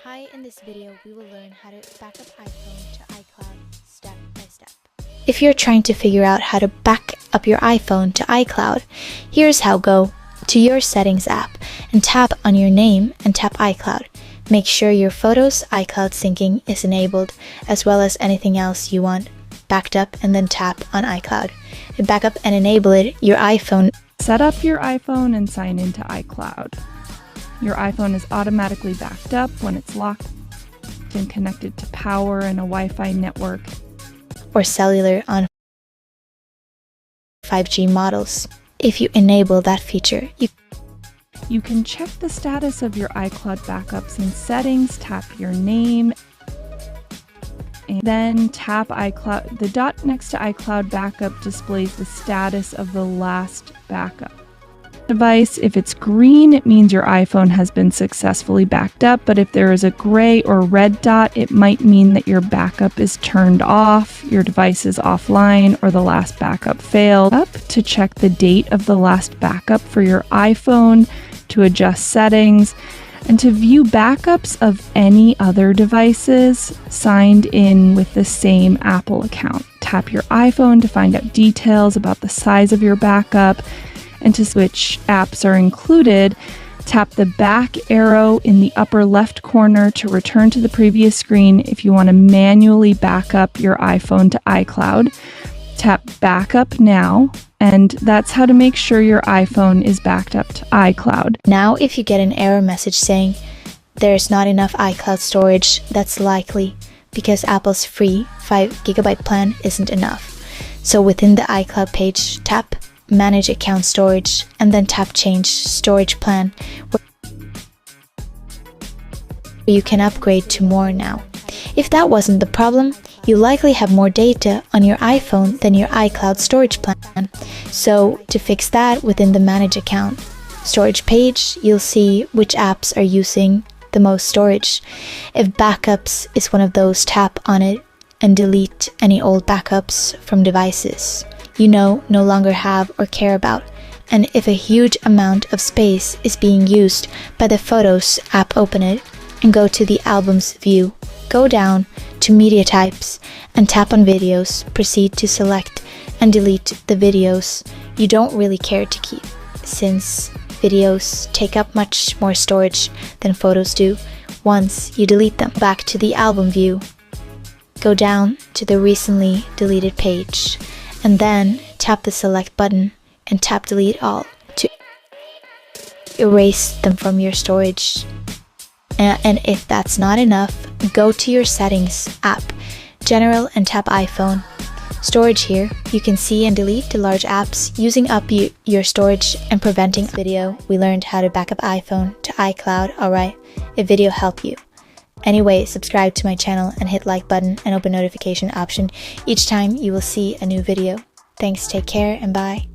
Hi, in this video we will learn how to back up iPhone to iCloud step by step. If you're trying to figure out how to back up your iPhone to iCloud, here's how. Go to your Settings app and tap on your name and tap iCloud. Make sure your Photos iCloud syncing is enabled, as well as anything else you want backed up, and then tap on iCloud. To back up and enable it, your iPhone. Set up your iPhone and sign into iCloud. Your iPhone is automatically backed up when it's locked and connected to power and a Wi-Fi network Or cellular on 5G models. If you enable that feature, you can check the status of your iCloud backups in Settings, tap your name, and then tap iCloud. The dot next to iCloud backup displays the status of the last backup device. If it's green, it means your iPhone has been successfully backed up, but if there is a gray or red dot, it might mean that your backup is turned off, your device is offline, or the last backup failed. Up to check the date of the last backup for your iPhone, to adjust settings, and to view backups of any other devices signed in with the same Apple account. Tap your iPhone to find out details about the size of your backup, and to switch apps are included. Tap the back arrow in the upper left corner to return to the previous screen if you want to manually back up your iPhone to iCloud. Tap Backup Now, and that's how to make sure your iPhone is backed up to iCloud. Now, if you get an error message saying there's not enough iCloud storage, that's likely because Apple's free 5GB plan isn't enough. So within the iCloud page, tap Manage Account Storage, and then tap Change Storage Plan, where you can upgrade to more now. If that wasn't the problem, you likely have more data on your iPhone than your iCloud storage plan. So to fix that, within the Manage Account Storage page, you'll see which apps are using the most storage. If Backups is one of those, tap on it and delete any old backups from devices you no longer have or care about. And if a huge amount of space is being used by the Photos app, open it and go to the Albums view. Go down to Media Types and tap on Videos. Proceed to select and delete the videos you don't really care to keep, since videos take up much more storage than photos do once you delete them. Back to the Album view. Go down to the Recently Deleted page, and then tap the Select button and tap Delete All to erase them from your storage. And if that's not enough, go to your Settings app, General, and tap iPhone. Storage. Here, you can see and delete the large apps using up your storage and preventing video. We learned how to back up iPhone to iCloud. Alright, if video helped you. Anyway, subscribe to my channel and hit like button and open notification option each time you will see a new video. Thanks, take care, and bye.